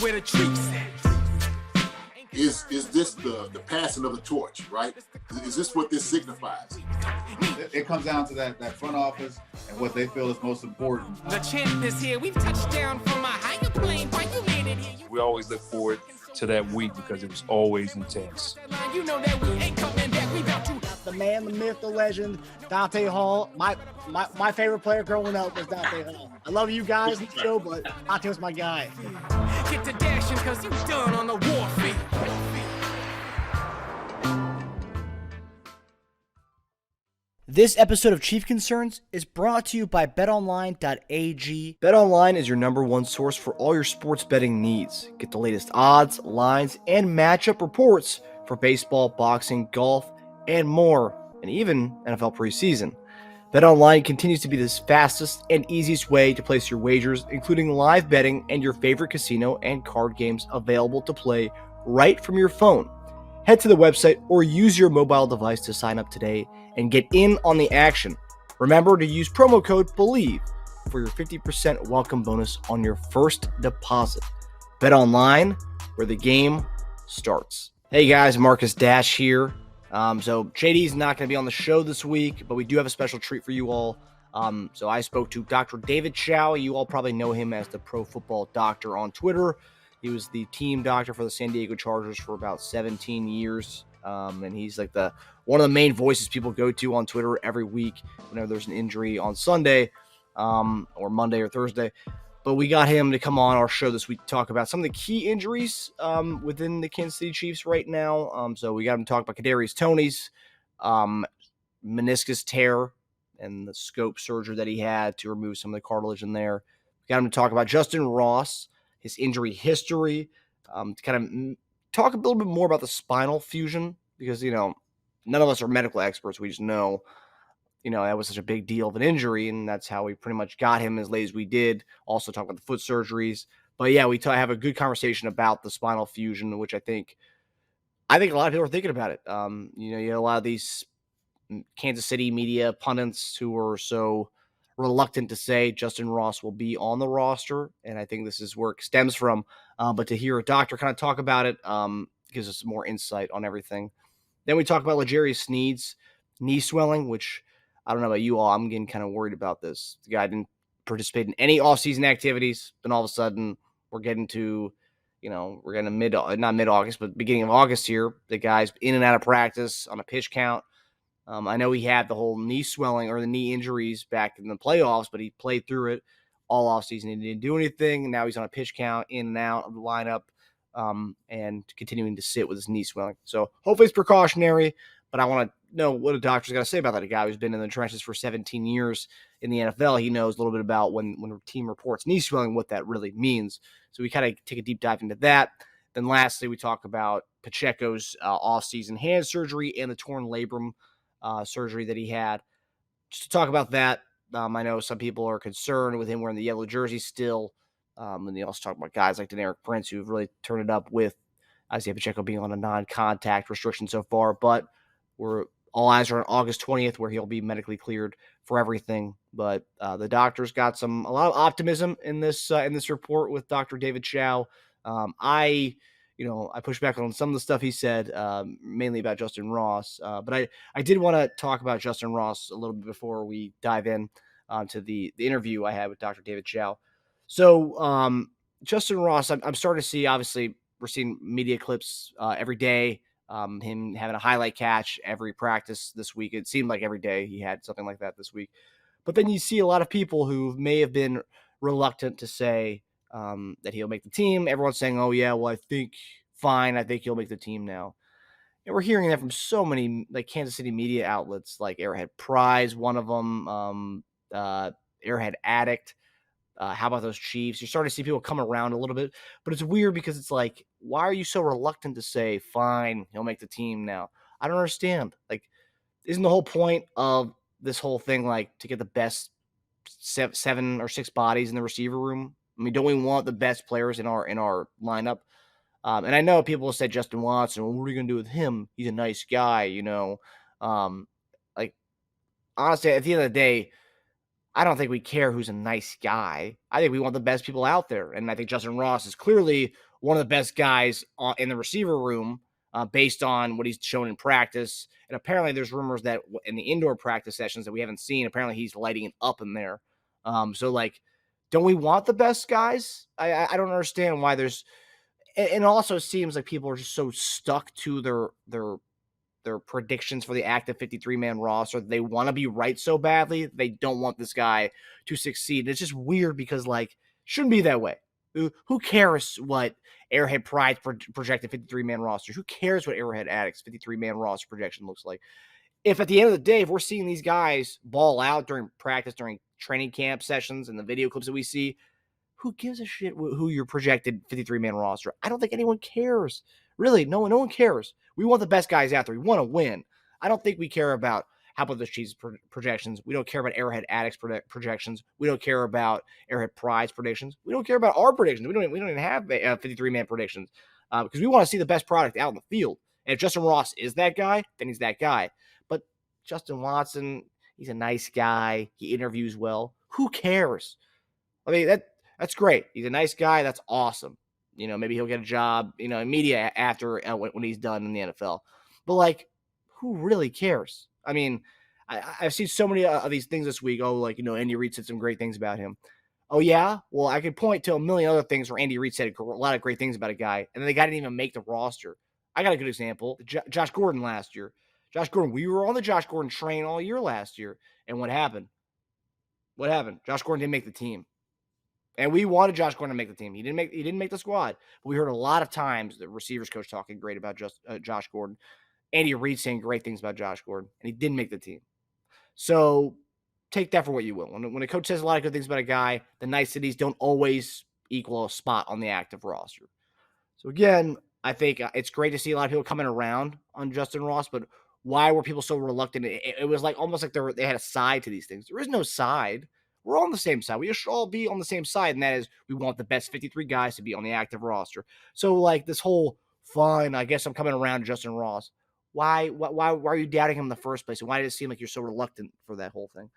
where the treats at. Is this the passing of the torch, right? Is this what this signifies? It comes down to that front office and what they feel is most important. The champ is here. We've touched down from a higher plane. Why you landed here? We always look forward to that week because it was always intense. You know that we ain't coming back. We about to. The man, the myth, the legend, Dante Hall. My favorite player growing up was Dante Hall. I love you guys in the show, but Dante was my guy. Get to dashing because you done on the warfare. This episode of Chief Concerns is brought to you by BetOnline.AG. BetOnline is your number one source for all your sports betting needs. Get the latest odds, lines, and matchup reports for baseball, boxing, golf, and more, and even NFL preseason. BetOnline continues to be the fastest and easiest way to place your wagers, including live betting and your favorite casino and card games available to play right from your phone. Head to the website or use your mobile device to sign up today and get in on the action. Remember to use promo code BELIEVE for your 50% welcome bonus on your first deposit. Bet online, where the game starts. Hey guys, Marcus Dash here. So JD's not going to be on the show this week, but we do have a special treat for you all. So I spoke to Dr. David Chao. You all probably know him as the Pro Football Doctor on Twitter. He was the team doctor for the San Diego Chargers for about 17 years. And he's like one of the main voices people go to on Twitter every week whenever there's an injury on Sunday or Monday or Thursday. But we got him to come on our show this week to talk about some of the key injuries within the Kansas City Chiefs right now. So we got him to talk about Kadarius Toney's meniscus tear and the scope surgery that he had to remove some of the cartilage in there. We got him to talk about Justyn Ross, his injury history, to kind of talk a little bit more about the spinal fusion because, none of us are medical experts. We just know, that was such a big deal of an injury, and that's how we pretty much got him as late as we did. Also talk about the foot surgeries. But, yeah, we have a good conversation about the spinal fusion, which I think a lot of people are thinking about it. You have a lot of these Kansas City media pundits who are so reluctant to say Justyn Ross will be on the roster, and I think this is where it stems from. But to hear a doctor kind of talk about it gives us more insight on everything. Then we talk about L'Jarius Sneed's knee swelling, which I don't know about you all. I'm getting kind of worried about this. The guy didn't participate in any offseason activities. Then all of a sudden we're getting to, we're getting to not mid-August, but beginning of August here. The guy's in and out of practice on a pitch count. I know he had the whole knee swelling or the knee injuries back in the playoffs, but he played through it all offseason. He didn't do anything. Now he's on a pitch count, in and out of the lineup, and continuing to sit with his knee swelling. So hopefully it's precautionary, but I want to know what a doctor's got to say about that. A guy who's been in the trenches for 17 years in the NFL, he knows a little bit about when a team reports knee swelling, what that really means. So we kind of take a deep dive into that. Then lastly, we talk about Pacheco's offseason hand surgery and the torn labrum surgery that he had. Just to talk about that, I know some people are concerned with him wearing the yellow jersey still. And they also talk about guys like Deneric Prince who've really turned it up with Isiah Pacheco being on a non-contact restriction so far. But all eyes are on August 20th where he'll be medically cleared for everything. But the doctor's got a lot of optimism in this report with Dr. David Chao. I pushed back on some of the stuff he said, mainly about Justyn Ross. But I did want to talk about Justyn Ross a little bit before we dive in to the interview I had with Dr. David Chao. So Justyn Ross, I'm starting to see, obviously, we're seeing media clips every day, him having a highlight catch every practice this week. It seemed like every day he had something like that this week. But then you see a lot of people who may have been reluctant to say that he'll make the team. Everyone's saying, oh, yeah, well, I think he'll make the team now. And we're hearing that from so many like Kansas City media outlets, like Airhead Prize, one of them, Airhead Addict. How about those Chiefs? You're starting to see people come around a little bit, but it's weird because it's like, why are you so reluctant to say, fine, he'll make the team now? I don't understand. Like, isn't the whole point of this whole thing like to get the best 7 or 6 bodies in the receiver room? I mean, don't we want the best players in our lineup? And I know people will say Justin Watson, well, what are you going to do with him? He's a nice guy, Like, honestly, at the end of the day, I don't think we care who's a nice guy. I think we want the best people out there. And I think Justyn Ross is clearly one of the best guys in the receiver room based on what he's shown in practice. And apparently there's rumors that in the indoor practice sessions that we haven't seen, apparently he's lighting it up in there. So like, don't we want the best guys? I don't understand why there's, and it also seems like people are just so stuck to their predictions for the active 53-man roster. They want to be right so badly. They don't want this guy to succeed. It's just weird because, like, shouldn't be that way. Who cares what Arrowhead Pride's projected 53-man roster? Who cares what Arrowhead Addict's 53-man roster projection looks like? If at the end of the day, if we're seeing these guys ball out during practice, during training camp sessions and the video clips that we see, who gives a shit who your projected 53-man roster? I don't think anyone cares. Really, no one cares. We want the best guys out there. We want to win. I don't think we care about how about the Chiefs projections. We don't care about Arrowhead Addicts projections. We don't care about Arrowhead Pride's predictions. We don't care about our predictions. We don't even have 53-man predictions because we want to see the best product out in the field. And if Justyn Ross is that guy, then he's that guy. But Justin Watson, he's a nice guy. He interviews well. Who cares? I mean, that's great. He's a nice guy. That's awesome. You know, maybe he'll get a job, you know, in media after when he's done in the NFL. But, like, who really cares? I mean, I've seen so many of these things this week. Oh, like, you know, Andy Reid said some great things about him. Oh, yeah? Well, I could point to a million other things where Andy Reid said a lot of great things about a guy, and then the guy didn't even make the roster. I got a good example. Josh Gordon last year. Josh Gordon, we were on the Josh Gordon train all year last year. And what happened? What happened? Josh Gordon didn't make the team. And we wanted Josh Gordon to make the team. He didn't make the squad. But we heard a lot of times the receivers coach talking great about Josh Gordon. Andy Reid saying great things about Josh Gordon, and he didn't make the team. So take that for what you will. When a coach says a lot of good things about a guy, the niceties don't always equal a spot on the active roster. So again, I think it's great to see a lot of people coming around on Justyn Ross, but why were people so reluctant? It was like almost like they had a side to these things. There is no side. We're on the same side. We should all be on the same side, and that is we want the best 53 guys to be on the active roster. So, like, this whole, fine, I guess I'm coming around to Justyn Ross. Why are you doubting him in the first place? And why did it seem like you're so reluctant for that whole thing?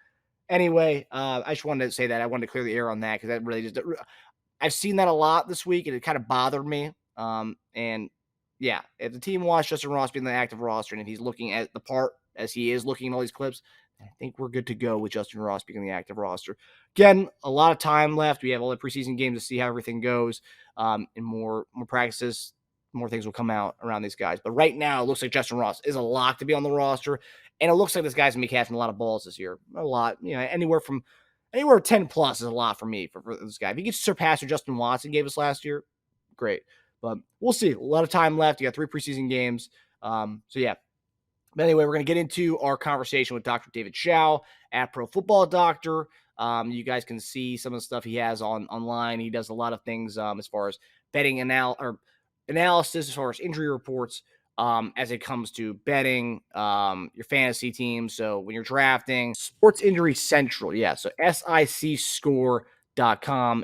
Anyway, I just wanted to say that. I wanted to clear the air on that because that really just – I've seen that a lot this week, and it kind of bothered me. And, yeah, if the team wants Justyn Ross being the active roster and if he's looking at the part as he is looking at all these clips – I think we're good to go with Justyn Ross being the active roster. Again, a lot of time left. We have all the preseason games to see how everything goes. And more practices, more things will come out around these guys. But right now, it looks like Justyn Ross is a lock to be on the roster. And it looks like this guy's going to be catching a lot of balls this year. A lot. You know, anywhere 10 plus is a lot for me for this guy. If he gets surpassed what Justin Watson gave us last year, great. But we'll see. A lot of time left. You got 3 preseason games. So, yeah. But anyway, we're going to get into our conversation with Dr. David Chao at Pro Football Doctor. You guys can see some of the stuff he has online. He does a lot of things as far as betting analysis, as far as injury reports, as it comes to betting your fantasy team. So when you're drafting, Sports Injury Central. Yeah, so SICScore.com,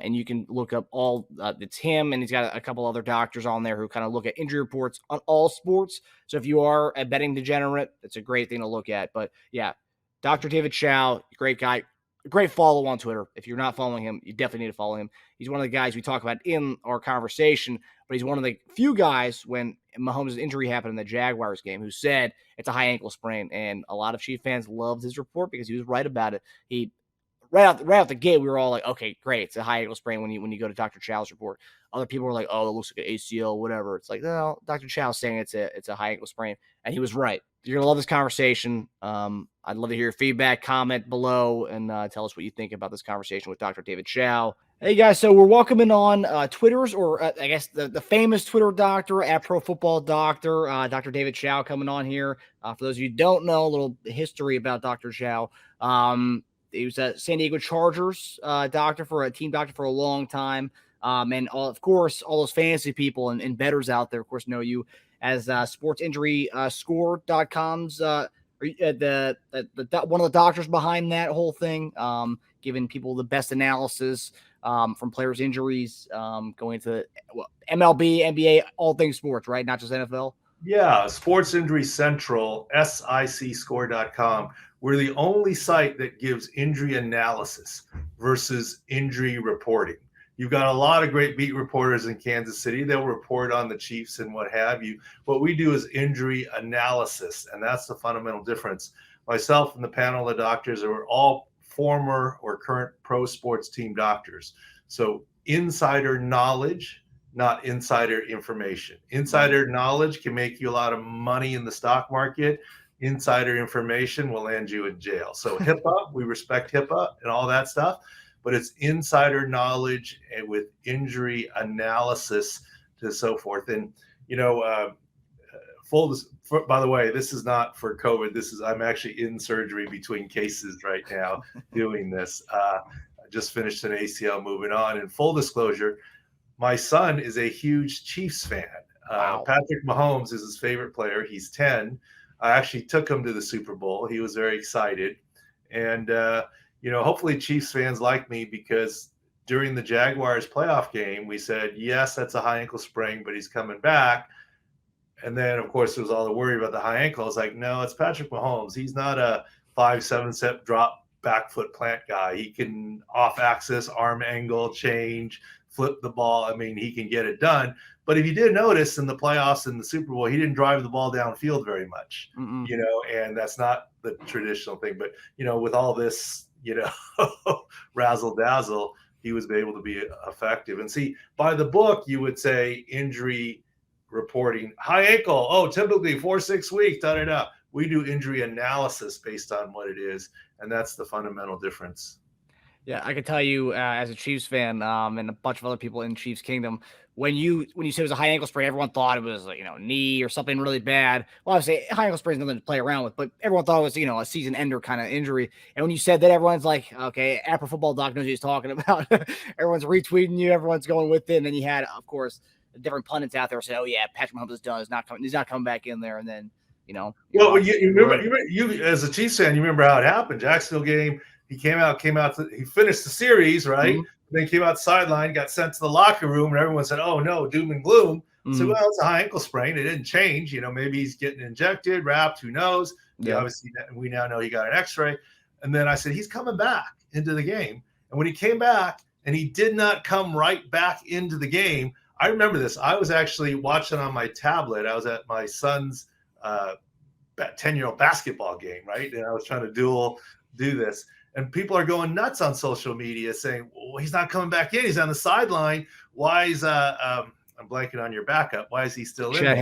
and you can look up all it's him, and he's got a couple other doctors on there who kind of look at injury reports on all sports. So if you are a betting degenerate, it's a great thing to look at. But yeah, Dr. David Chao, great guy, great follow on Twitter. If you're not following him, you definitely need to follow him. He's one of the guys we talk about in our conversation, but he's one of the few guys when Mahomes' injury happened in the Jaguars game who said it's a high ankle sprain, and a lot of Chief fans loved his report because he was right about it. He Right out the gate, we were all like, okay, great. It's a high ankle sprain when you go to Dr. Chao's report. Other people were like, oh, it looks like an ACL, whatever. It's like, no, Dr. Chao's saying it's a high ankle sprain, and he was right. You're going to love this conversation. I'd love to hear your feedback, comment below, and tell us what you think about this conversation with Dr. David Chao. Hey, guys, so we're welcoming on Twitter's, or I guess the famous Twitter doctor at Pro Football Doctor, Dr. David Chao coming on here. For those of you who don't know, a little history about Dr. Chao. He was a San Diego Chargers team doctor for a long time. And of course, all those fantasy people and bettors out there, of course, know you as sportsinjuryscore.com's one of the doctors behind that whole thing, giving people the best analysis from players' injuries, going to MLB, NBA, all things sports, right? Not just NFL. Yeah, Sports Injury Central, SICScore.com. We're the only site that gives injury analysis versus injury reporting. You've got a lot of great beat reporters in Kansas City. They'll report on the Chiefs and what have you. What we do is injury analysis, and that's the fundamental difference. Myself and the panel of doctors are all former or current pro sports team doctors. So insider knowledge, not insider information. Insider knowledge can make you a lot of money in the stock market. Insider information will land you in jail. So HIPAA, we respect HIPAA and all that stuff, but it's insider knowledge and with injury analysis to so forth. And, you know, by the way, this is not for COVID. I'm actually in surgery between cases right now doing this. I just finished an ACL moving on. And full disclosure, my son is a huge Chiefs fan. Wow. Patrick Mahomes is his favorite player. He's 10. I actually took him to the Super Bowl. He was very excited. And, you know, hopefully Chiefs fans like me, because during the Jaguars playoff game, we said, yes, that's a high ankle sprain, but he's coming back. And then, of course, there was all the worry about the high ankle. I was like, no, it's Patrick Mahomes. He's not a 5-7 step drop back foot plant guy. He can off axis, arm angle, change, flip the ball. I mean, he can get it done. But if you did notice in the playoffs in the Super Bowl, he didn't drive the ball downfield very much, you know, and that's not the traditional thing. But, you know, with all this, you know, razzle dazzle, he was able to be effective. And see, by the book, you would say injury reporting, high ankle, oh, typically 4-6 weeks, da-da-da. We do injury analysis based on what it is, and that's the fundamental difference. Yeah, I can tell you as a Chiefs fan and a bunch of other people in Chiefs Kingdom, when you said it was a high ankle sprain, everyone thought it was, you know, knee or something really bad. Well, obviously, high ankle sprain is nothing to play around with, but everyone thought it was, you know, a season ender kind of injury. And when you said that, everyone's like, okay, Apple Football Doc knows what he's talking about. Everyone's retweeting you, everyone's going with it. And then you had, of course, different pundits out there said, "Oh yeah, Patrick Mahomes is done. He's not coming back in there." And then, you know, well, you remember, you as a Chiefs fan, you remember how it happened. Jacksonville game, he he finished the series, right? Mm-hmm. Then came out sideline, got sent to the locker room, and everyone said, "Oh no, doom and gloom." So, well, it's a high ankle sprain. It didn't change. You know, maybe he's getting injected, wrapped. Who knows? Yeah. Obviously, we now know he got an X-ray. And then I said, he's coming back into the game. And when he came back, and he did not come right back into the game. I remember this. I was actually watching on my tablet. I was at my son's 10-year-old basketball game, right? And I was trying to do this. And people are going nuts on social media saying, well, he's not coming back in. He's on the sideline. Why is I'm blanking on your backup. Why is he still in there?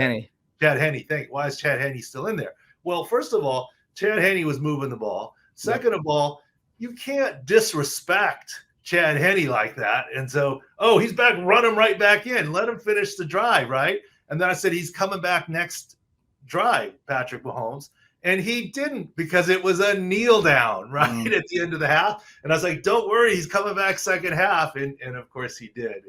Chad Henne. Why is Chad Henne still in there? Well, first of all, Chad Henne was moving the ball. Second of all, you can't disrespect Chad Henne like that. And so, he's back, run him right back in. Let him finish the drive, right? And then I said, he's coming back next drive, Patrick Mahomes. And he didn't, because it was a kneel down, right, at the end of the half. And I was like, don't worry, he's coming back second half. And of course he did,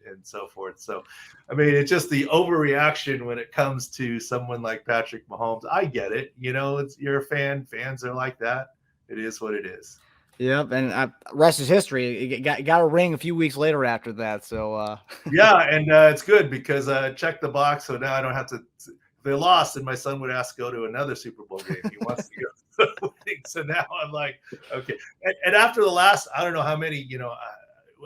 and so forth. So, I mean, it's just the overreaction when it comes to someone like Patrick Mahomes. I get it. You know, you're a fan. Fans are like that. It is what it is. Yep, and rest is history. It got a ring a few weeks later after that. So yeah, and it's good because check the box. So now I don't have to. If they lost, and my son would ask to go to another Super Bowl game. He wants to go. So now I'm like, okay. And after the last, I don't know how many, you know,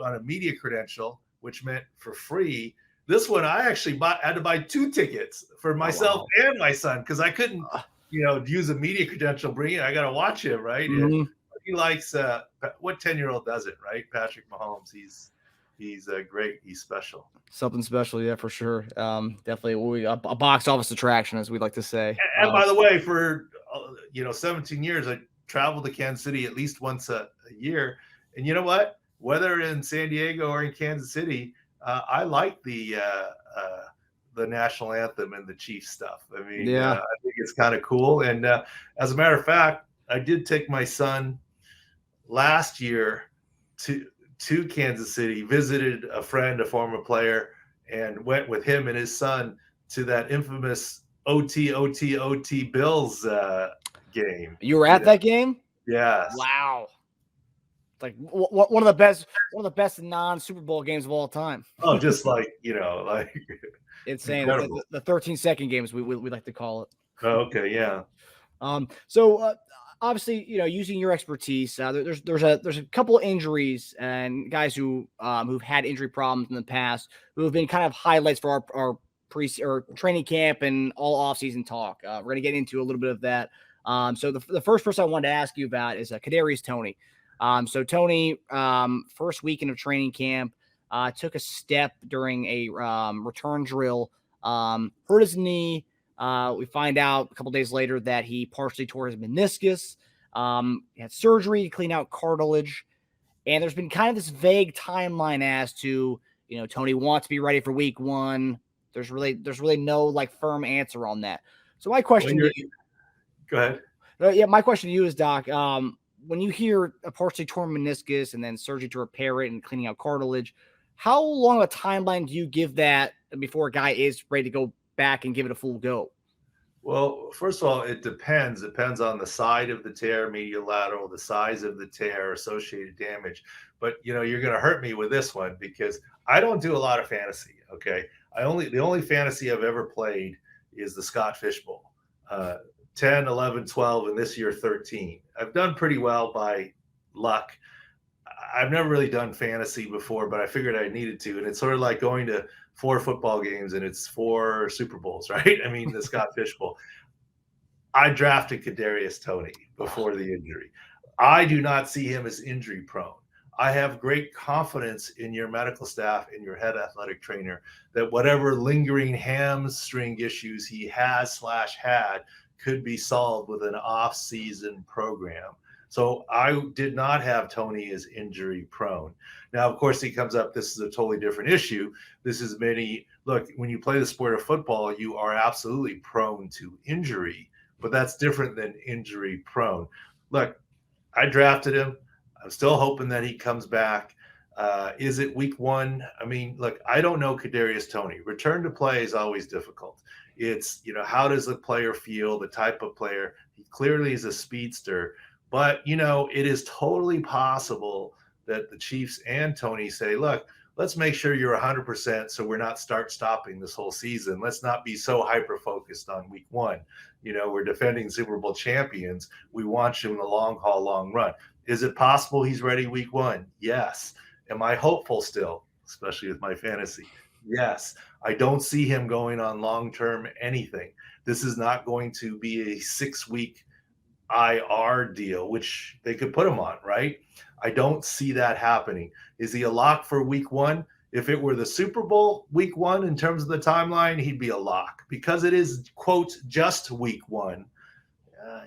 on a media credential, which meant for free. This one I actually had to buy 2 tickets for myself and my son because I couldn't, you know, use a media credential. Bring it. I got to watch him, right? Mm-hmm. And he likes what 10-year-old doesn't, right? Patrick Mahomes. He's great. He's special. Something special, yeah, for sure. Definitely a box office attraction, as we like to say. And by the way, for 17 years, I traveled to Kansas City at least once a year. And you know what? Whether in San Diego or in Kansas City, I like the national anthem and the Chiefs stuff. I mean, I think it's kind of cool. And as a matter of fact, I did take my son last year to Kansas City, visited a friend, a former player, and went with him and his son to that infamous OT Bills game. You were at that game? Yes. Wow. Like one of the best non-Super Bowl games of all time. Oh, just like, like insane. The 13-second games we like to call it. Oh, okay, yeah. So obviously, using your expertise, there's a couple of injuries and guys who've had injury problems in the past who have been kind of highlights for our or training camp and all offseason talk. We're going to get into a little bit of that. So the first person I wanted to ask you about is Kadarius Toney. So Toney, first weekend of training camp, took a step during a return drill, hurt his knee. We find out a couple days later that he partially tore his meniscus. He had surgery to clean out cartilage. And there's been kind of this vague timeline as to, Toney wants to be ready for week 1. There's really no like firm answer on that. So my question to you, go ahead. Yeah, my question to you is, Doc, when you hear a partially torn meniscus and then surgery to repair it and cleaning out cartilage, how long a timeline do you give that before a guy is ready to go back and give it a full go? Well, first of all, it depends. Depends on the side of the tear, medial lateral, the size of the tear, associated damage. But you're going to hurt me with this one because I don't do a lot of fantasy. Okay, the only fantasy I've ever played is the Scott Fish Bowl, 10, 11, 12, and this year 13. I've done pretty well by luck. I've never really done fantasy before, but I figured I needed to. And it's sort of like going to 4 football games and it's 4 Super Bowls, right? I mean, the Scott Fish Bowl. I drafted Kadarius Toney before the injury. I do not see him as injury prone. I have great confidence in your medical staff and your head athletic trainer that whatever lingering hamstring issues he had could be solved with an off-season program. So I did not have Toney as injury prone. Now, of course, he comes up, this is a totally different issue. Look, when you play the sport of football, you are absolutely prone to injury, but that's different than injury prone. Look, I drafted him. I'm still hoping that he comes back. Is it week 1? I mean, look, I don't know Kadarius Toney. Return to play is always difficult. It's, how does the player feel, the type of player? He clearly is a speedster. But, it is totally possible that the Chiefs and Toney say, look, let's make sure you're 100% so we're not stopping this whole season. Let's not be so hyper-focused on week 1. We're defending Super Bowl champions. We want you in the long haul, long run. Is it possible he's ready week 1? Yes. Am I hopeful still, especially with my fantasy? Yes. I don't see him going on long-term anything. This is not going to be a 6-week IR deal, which they could put him on, right? I don't see that happening. Is he a lock for week 1? If it were the Super Bowl week 1 in terms of the timeline, he'd be a lock because it is, quote, just week 1.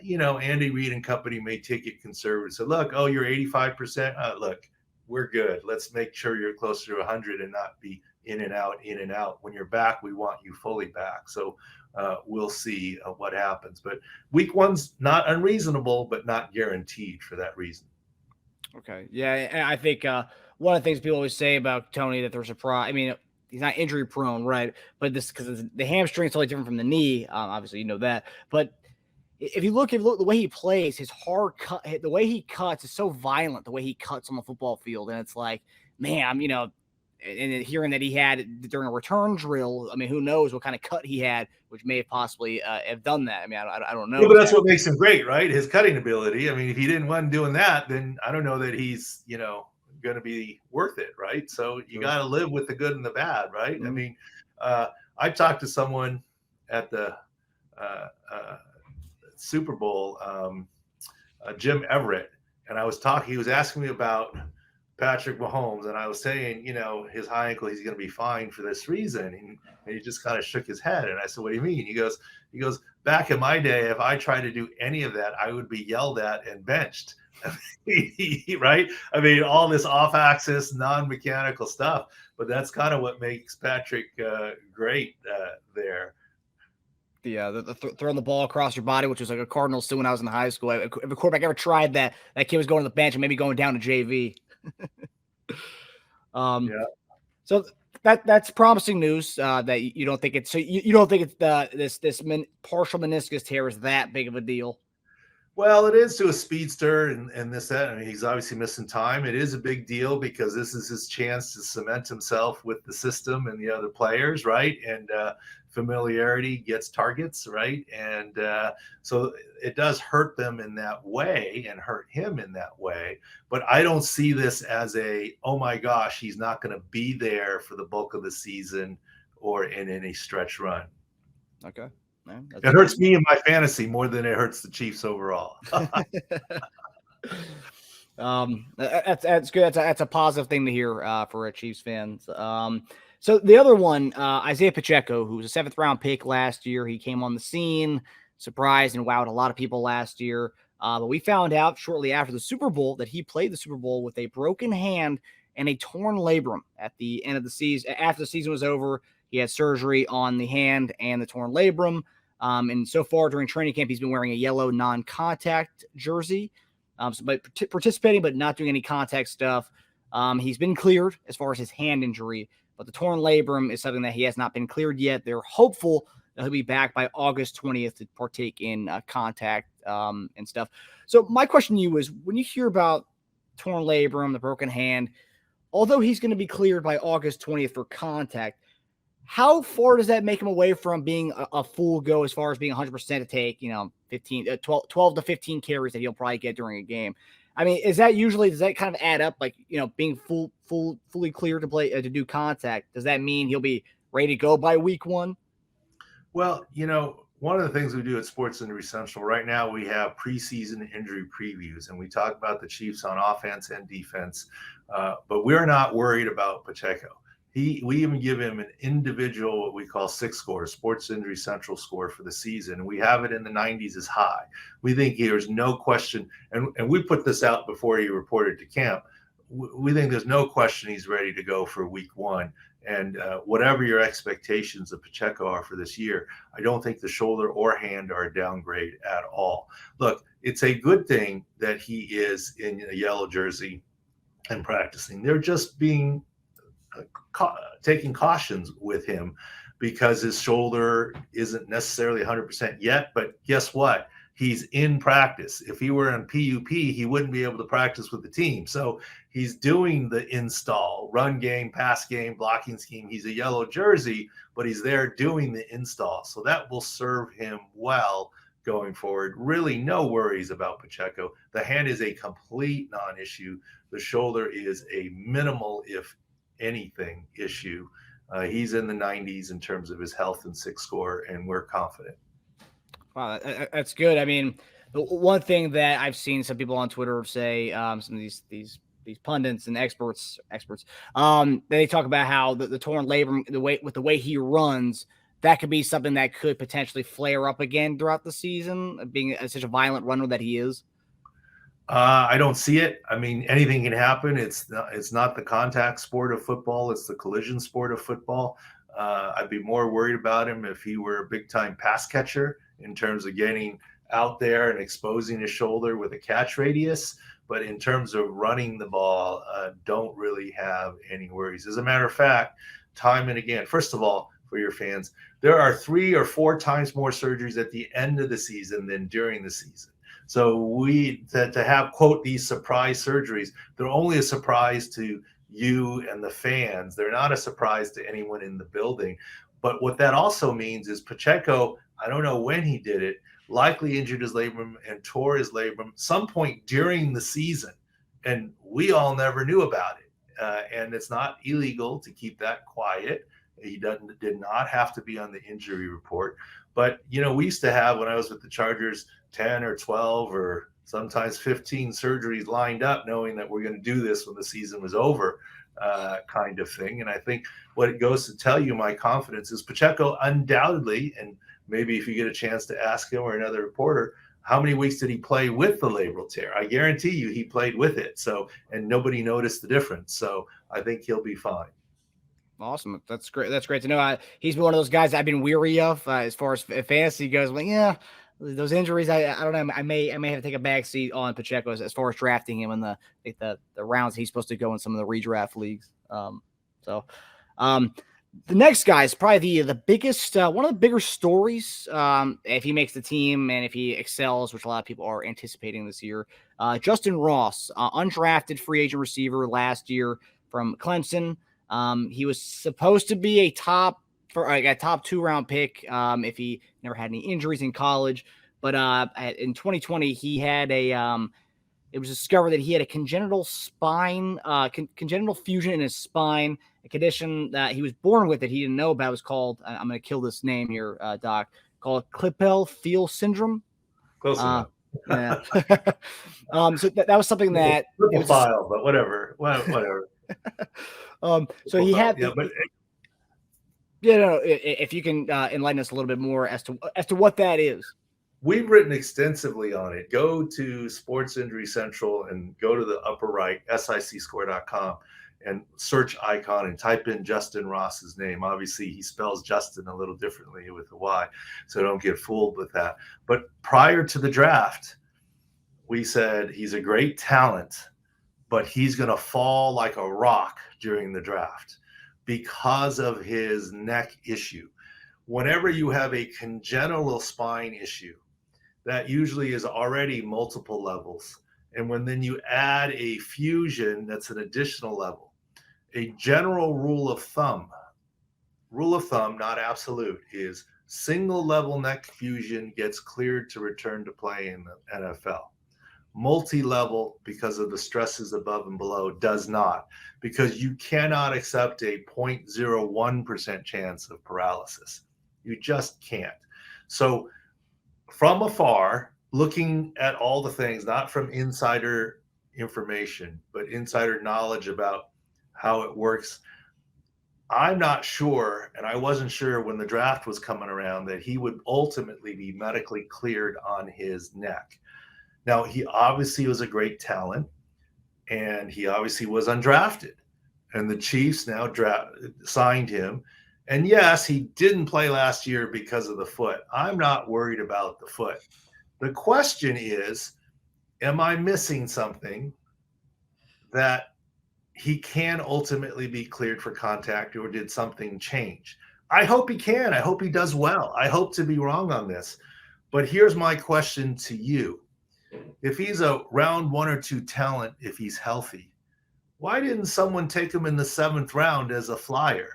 Andy Reid and company may take it conservative. So look, you're 85%. Look, we're good. Let's make sure you're closer to 100 and not be in and out, in and out. When you're back, we want you fully back. So we'll see what happens. But week 1's not unreasonable, but not guaranteed for that reason. Okay. Yeah. And I think one of the things people always say about Toney that they're surprised. I mean, he's not injury prone, right? But this, because the hamstring is totally different from the knee. Obviously, that. But if you look the way he plays, his hard cut, the way he cuts is so violent, the way he cuts on the football field. And it's like, man, and hearing that he had during a return drill, I mean, who knows what kind of cut he had, which may have possibly have done that. I mean, I don't know. Yeah, but that's what makes him great, right? His cutting ability. I mean, if he didn't want doing that, then I don't know that he's, going to be worth it, right? So you got to live with the good and the bad, right? Mm-hmm. I mean, I talked to someone at the Super Bowl, Jim Everett, and he was asking me about Patrick Mahomes, and I was saying, his high ankle, he's going to be fine for this reason. And he just kind of shook his head. And I said, what do you mean? He goes, back in my day, if I tried to do any of that, I would be yelled at and benched. Right? I mean, all this off-axis, non-mechanical stuff. But that's kind of what makes Patrick great there. The throwing the ball across your body, which was like a Cardinals too when I was in high school. If a quarterback ever tried that, that kid was going to the bench and maybe going down to JV. Yeah. So that's promising news. That you don't think it's so you don't think it's partial meniscus tear is that big of a deal. Well, it is to a speedster and this, that. I mean, he's obviously missing time. It is a big deal because this is his chance to cement himself with the system and the other players, right? And familiarity gets targets, right? And so it does hurt them in that way and hurt him in that way. But I don't see this as oh my gosh, he's not going to be there for the bulk of the season or in any stretch run. Okay. Yeah, it hurts me in my fantasy more than it hurts the Chiefs overall. That's good. That's a positive thing to hear for a Chiefs fans. So the other one, Isiah Pacheco, who was a 7th round pick last year, he came on the scene, surprised and wowed a lot of people last year. But we found out shortly after the Super Bowl that he played the Super Bowl with a broken hand and a torn labrum at the end of the season. After the season was over, he had surgery on the hand and the torn labrum. And so far during training camp, he's been wearing a yellow non-contact jersey, but participating, but not doing any contact stuff. He's been cleared as far as his hand injury, but the torn labrum is something that he has not been cleared yet. They're hopeful that he'll be back by August 20th to partake in contact and stuff. So my question to you is, when you hear about torn labrum, the broken hand, although he's going to be cleared by August 20th for contact, how far does that make him away from being a full go as far as being 100% to take, 12 to 15 carries that he'll probably get during a game? I mean, does that kind of add up, like, being fully clear to play, to do contact? Does that mean he'll be ready to go by week 1? Well, one of the things we do at Sports Injury Central right now, we have preseason injury previews, and we talk about the Chiefs on offense and defense, but we're not worried about Pacheco. We even give him an individual, what we call 6 score, Sports Injury Central score for the season. We have it in the 90s as high. We think there's no question, and we put this out before he reported to camp. We think there's no question he's ready to go for week 1. And whatever your expectations of Pacheco are for this year, I don't think the shoulder or hand are a downgrade at all. Look, it's a good thing that he is in a yellow jersey and practicing. They're just being taking cautions with him because his shoulder isn't necessarily 100% yet. But guess what? He's in practice. If he were on PUP, he wouldn't be able to practice with the team. So he's doing the install, run game, pass game, blocking scheme. He's a yellow jersey, but he's there doing the install. So that will serve him well going forward. Really no worries about Pacheco. The hand is a complete non-issue. The shoulder is a minimal, if anything, issue. He's in the 90s in terms of his health and 6 score, and we're confident. Wow, that's good. I mean, the one thing that I've seen some people on Twitter say, some of these pundits and experts, they talk about how the torn labrum, the way he runs, that could be something that could potentially flare up again throughout the season, being such a violent runner that he is. I don't see it. I mean, anything can happen. It's not the contact sport of football. It's the collision sport of football. I'd be more worried about him if he were a big-time pass catcher in terms of getting out there and exposing his shoulder with a catch radius. But in terms of running the ball, don't really have any worries. As a matter of fact, time and again, first of all, for your fans, there are 3 or 4 times more surgeries at the end of the season than during the season. So to have, quote, these surprise surgeries, they're only a surprise to you and the fans. They're not a surprise to anyone in the building. But what that also means is Pacheco, I don't know when he did it, likely injured his labrum and tore his labrum some point during the season. And we all never knew about it. And it's not illegal to keep that quiet. He did not have to be on the injury report. But, we used to have, when I was with the Chargers, 10 or 12 or sometimes 15 surgeries lined up, knowing that we're going to do this when the season was over, kind of thing. And I think what it goes to tell you, my confidence is Pacheco undoubtedly, and maybe if you get a chance to ask him or another reporter, how many weeks did he play with the labral tear? I guarantee you he played with it. So, and nobody noticed the difference. So I think he'll be fine. Awesome. That's great. That's great to know. He's been one of those guys I've been weary of as far as fantasy goes. Like, yeah, those injuries, I don't know. I may have to take a back seat on Pacheco as far as drafting him in the rounds he's supposed to go in some of the redraft leagues. The next guy is probably the biggest, one of the bigger stories. If he makes the team and if he excels, which a lot of people are anticipating this year, Justyn Ross, undrafted free agent receiver last year from Clemson. He was supposed to be a top 2-round pick if he never had any injuries in college. But in 2020, he had it was discovered that he had a congenital congenital fusion in his spine, a condition that he was born with that he didn't know about. It was called, I'm going to kill this name here, Doc, called Klippel-Feil syndrome. Close enough. Yeah. So that was something that triple file, but whatever. So he had, yeah, but if you can enlighten us a little bit more as to what that is. We've written extensively on it. Go to Sports Injury Central and go to the upper right, sicscore.com, and search icon and type in Justyn Ross's name. Obviously, he spells Justin a little differently with a Y, so don't get fooled with that. But prior to the draft, we said he's a great talent, but he's going to fall like a rock during the draft because of his neck issue. Whenever you have a congenital spine issue, that usually is already multiple levels. And when then you add a fusion, that's an additional level. A general rule of thumb, not absolute, is single level neck fusion gets cleared to return to play in the NFL. Multi-level, because of the stresses above and below, does not, because you cannot accept a 0.01% chance of paralysis. You just can't. So from afar, looking at all the things, not from insider information, but insider knowledge about how it works, I'm not sure, and I wasn't sure when the draft was coming around, that he would ultimately be medically cleared on his neck. Now, he obviously was a great talent, and he obviously was undrafted, and the Chiefs now signed him. And yes, he didn't play last year because of the foot. I'm not worried about the foot. The question is, am I missing something that he can ultimately be cleared for contact, or did something change? I hope he can. I hope he does well. I hope to be wrong on this. But here's my question to you. If he's a round 1 or 2 talent, if he's healthy, why didn't someone take him in the 7th round as a flyer?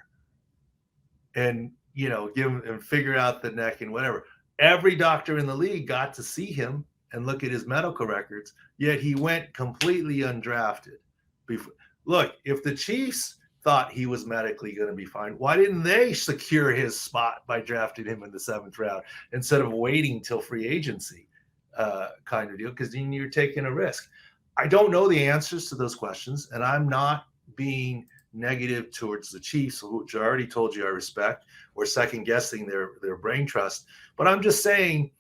And, give him and figure out the neck and whatever. Every doctor in the league got to see him and look at his medical records, yet he went completely undrafted. Look, if the Chiefs thought he was medically going to be fine, why didn't they secure his spot by drafting him in the 7th round instead of waiting till free agency kind of deal? Because then you're taking a risk. I don't know the answers to those questions, and I'm not being negative towards the Chiefs, which I already told you I respect, or second guessing their brain trust. But I'm just saying,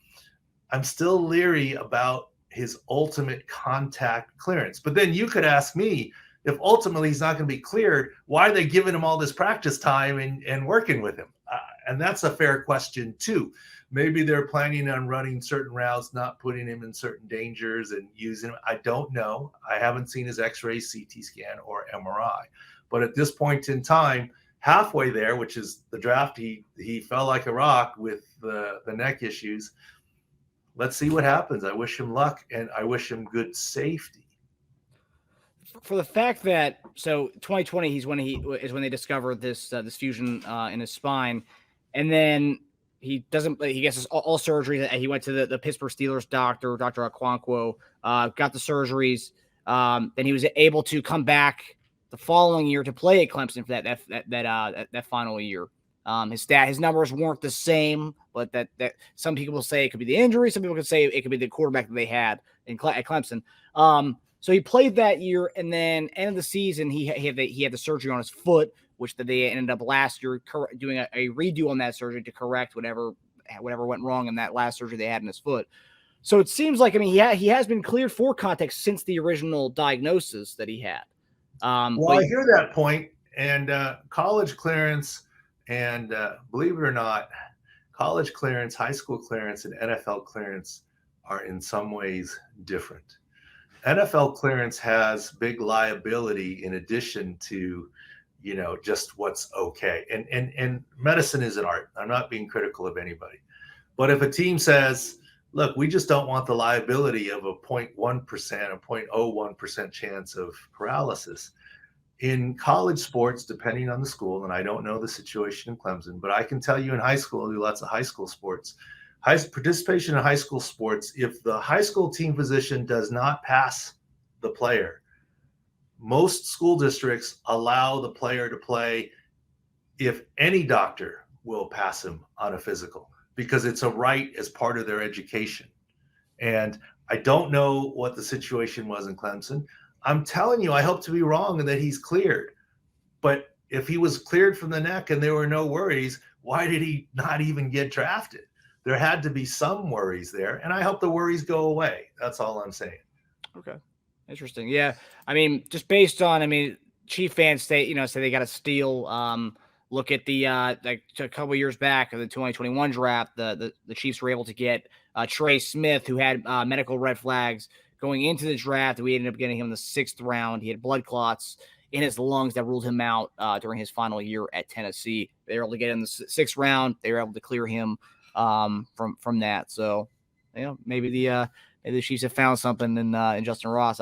I'm still leery about his ultimate contact clearance. But then you could ask me, if ultimately he's not going to be cleared, why are they giving him all this practice time and working with him? And that's a fair question too. Maybe they're planning on running certain routes, not putting him in certain dangers and using him. I don't know. I haven't seen his X-ray, CT scan, or MRI. But at this point in time, halfway there, which is the draft, he fell like a rock with the neck issues. Let's see what happens. I wish him luck, and I wish him good safety. For the fact that 2020 is when they discovered this fusion in his spine, and then he gets all surgery. He went to the Pittsburgh Steelers doctor, Dr. Okonkwo, got the surgeries. Then he was able to come back the following year to play at Clemson for that final year. His numbers weren't the same, but that some people will say it could be the injury. Some people could say it could be the quarterback that they had at Clemson. So he played that year, and then end of the season, he had the surgery on his foot, which they ended up last year doing a redo on that surgery to correct whatever went wrong in that last surgery they had in his foot. So it seems like, he has been cleared for contact since the original diagnosis that he had. I hear that point, and college clearance, and believe it or not, college clearance, high school clearance, and NFL clearance are in some ways different. NFL clearance has big liability in addition to, just what's okay. And medicine is an art. I'm not being critical of anybody. But if a team says, look, we just don't want the liability of a 0.1%, a 0.01% chance of paralysis. In college sports, depending on the school, and I don't know the situation in Clemson, but I can tell you in high school, I do lots of high school sports. Participation in high school sports, if the high school team physician does not pass the player, most school districts allow the player to play if any doctor will pass him on a physical, because it's a right as part of their education. And I don't know what the situation was in Clemson. I'm telling you, I hope to be wrong and that he's cleared. But if he was cleared from the neck and there were no worries, why did he not even get drafted? There had to be some worries there, and I hope the worries go away. That's all I'm saying. Okay. Interesting. Yeah. I mean, just based on, Chief fans say they got to steal. Look at the like a couple of years back of the 2021 draft, the Chiefs were able to get Trey Smith, who had medical red flags going into the draft. We ended up getting him in the 6th round. He had blood clots in his lungs that ruled him out during his final year at Tennessee. They were able to get him in the 6th round. They were able to clear him from that. So, maybe the Chiefs have found something in Justyn Ross.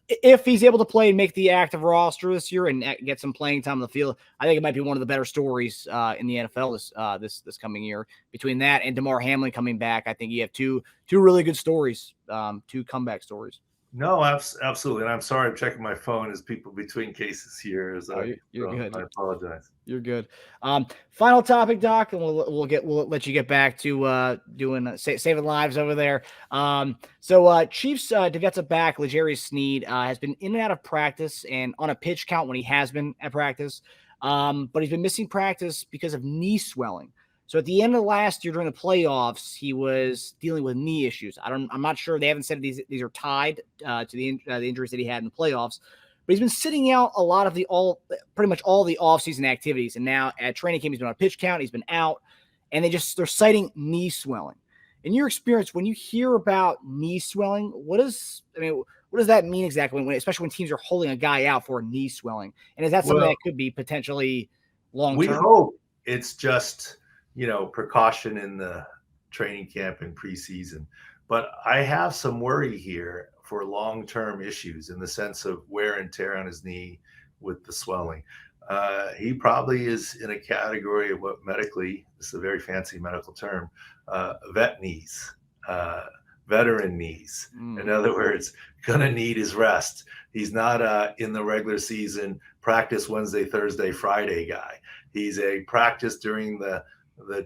If he's able to play and make the active roster this year and get some playing time on the field, I think it might be one of the better stories in the NFL this coming year. Between that and DeMar Hamlin coming back, I think you have two really good stories, 2 comeback stories. No, absolutely. And I'm sorry, I'm checking my phone as people between cases here. You're good. I apologize. You're good. Final topic, Doc, and we'll let you get back to doing saving lives over there. So Chiefs defensive back L'Jarius Sneed has been in and out of practice and on a pitch count when he has been at practice, but he's been missing practice because of knee swelling. So at the end of last year during the playoffs, he was dealing with knee issues. I'm not sure. They haven't said these are tied to the injuries that he had in the playoffs. But he's been sitting out a lot of pretty much all the offseason activities. And now at training camp, he's been on a pitch count. He's been out. And they're citing knee swelling. In your experience, when you hear about knee swelling, what does that mean exactly, especially when teams are holding a guy out for knee swelling? And is that something that could be potentially long-term? We hope it's just, precaution in the training camp and preseason. But I have some worry here for long-term issues in the sense of wear and tear on his knee with the swelling. He probably is in a category of what medically, this is a very fancy medical term, vet knees, veteran knees. In other words, gonna need his rest. He's not in the regular season practice Wednesday, Thursday, Friday guy. He's a practice during the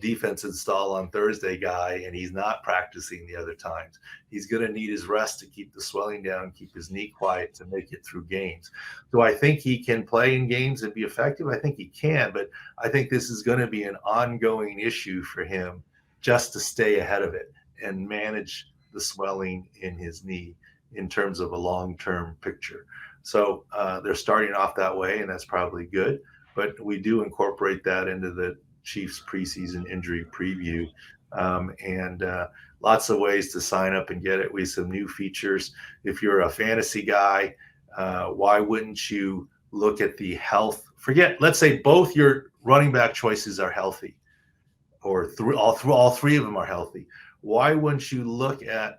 defense install on Thursday guy, and he's not practicing the other times. He's going to need his rest to keep the swelling down, keep his knee quiet to make it through games. Do I think he can play in games and be effective? I think he can, but I think this is going to be an ongoing issue for him just to stay ahead of it and manage the swelling in his knee in terms of a long-term picture. So they're starting off that way, and that's probably good, but we do incorporate that into the Chiefs preseason injury preview, and lots of ways to sign up and get it with some new features. If you're a fantasy guy, why wouldn't you look at the health? Let's say both your running back choices are healthy, or all three of them are healthy. Why wouldn't you look at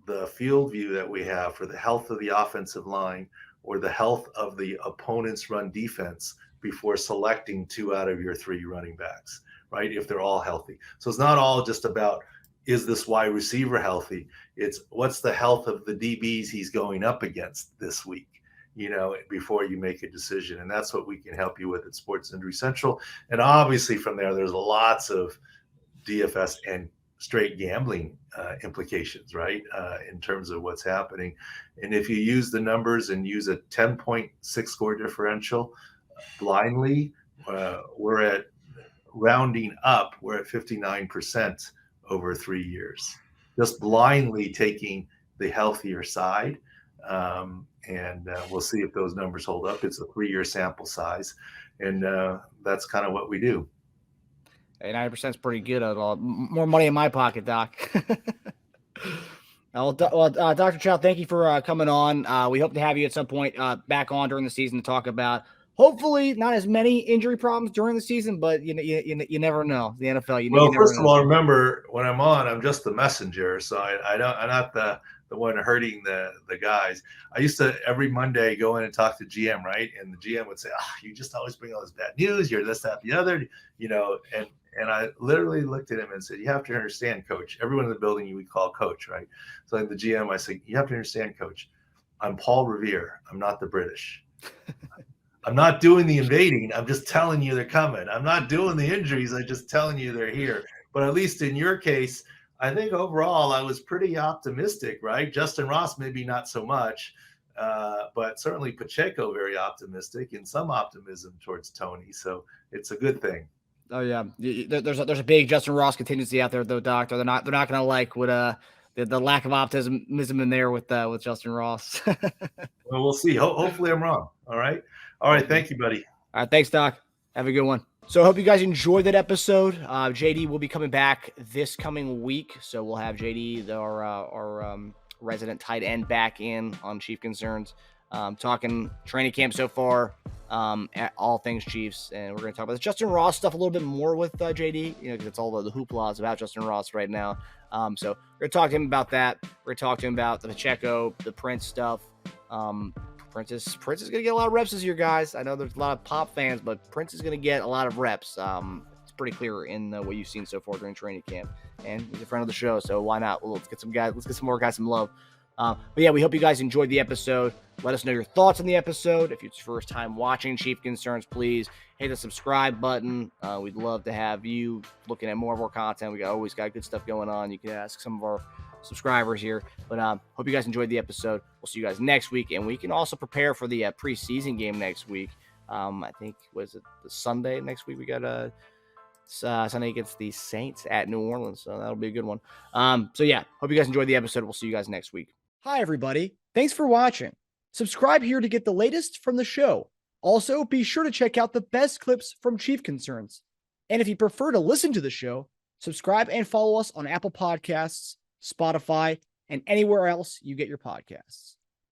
the field view that we have for the health of the offensive line or the health of the opponent's run defense before selecting 2 out of your 3 running backs, right? If they're all healthy. So it's not all just about, is this wide receiver healthy? It's what's the health of the DBs he's going up against this week, before you make a decision. And that's what we can help you with at Sports Injury Central. And obviously from there's lots of DFS and straight gambling implications, right? In terms of what's happening. And if you use the numbers and use a 10-point 6-score differential, blindly, we're at rounding up, we're at 59% over 3 years, just blindly taking the healthier side. And we'll see if those numbers hold up. It's a 3-year sample size, and that's kind of what we do. 90% is pretty good at all. More money in my pocket, Doc. Dr. Chao, thank you for coming on. We hope to have you at some point back on during the season to talk about hopefully not as many injury problems during the season, but you never know. The NFL, Well, never first of know. all, remember when I'm on, I'm just the messenger, so I'm not the one hurting the guys. I used to every Monday go in and talk to GM, right? And the GM would say, you just always bring all this bad news. You're this, that, the other, and I literally looked at him and said, you have to understand, coach. Everyone in the building you would call coach, right? So like the GM, I said, you have to understand, coach. I'm Paul Revere. I'm not the British. I'm not doing the invading. I'm just telling you they're coming. I'm not doing the injuries. I'm just telling you they're here. But at least in your case, I think overall I was pretty optimistic, right? Justyn Ross, maybe not so much, but certainly Pacheco very optimistic and some optimism towards Toney. So it's a good thing. Oh yeah, there's a big Justyn Ross contingency out there though, Doctor. They're not gonna like what the lack of optimism in there with Justyn Ross. Well, we'll see. Hopefully I'm wrong. All right. Thank you, buddy. All right. Thanks, Doc. Have a good one. So I hope you guys enjoyed that episode. JD will be coming back this coming week. So we'll have JD, our resident tight end, back in on Chief Concerns, talking training camp so far, all things Chiefs. And we're going to talk about the Justyn Ross stuff a little bit more with JD, because it's all the hoopla about Justyn Ross right now. So we're going to talk to him about that. We're going to talk to him about the Pacheco, the Prince stuff. Prince is going to get a lot of reps this year, guys. I know there's a lot of Pop fans, but Prince is going to get a lot of reps. It's pretty clear in what you've seen so far during training camp. And he's a friend of the show, so why not? Well, let's get some more guys some love. But yeah, we hope you guys enjoyed the episode. Let us know your thoughts on the episode. If it's your first time watching Chief Concerns, please hit the subscribe button. We'd love to have you looking at more of our content. We always got good stuff going on. You can ask some of our subscribers here. But hope you guys enjoyed the episode. We'll see you guys next week, and we can also prepare for the preseason game next week. I think was it the Sunday next week? We got Sunday against the Saints at New Orleans, so that'll be a good one. So yeah, hope you guys enjoyed the episode. We'll see you guys next week. Hi everybody, thanks for watching. Subscribe here to get the latest from the show. Also, be sure to check out the best clips from Chief Concerns. And if you prefer to listen to the show, subscribe and follow us on Apple Podcasts, Spotify, and anywhere else you get your podcasts.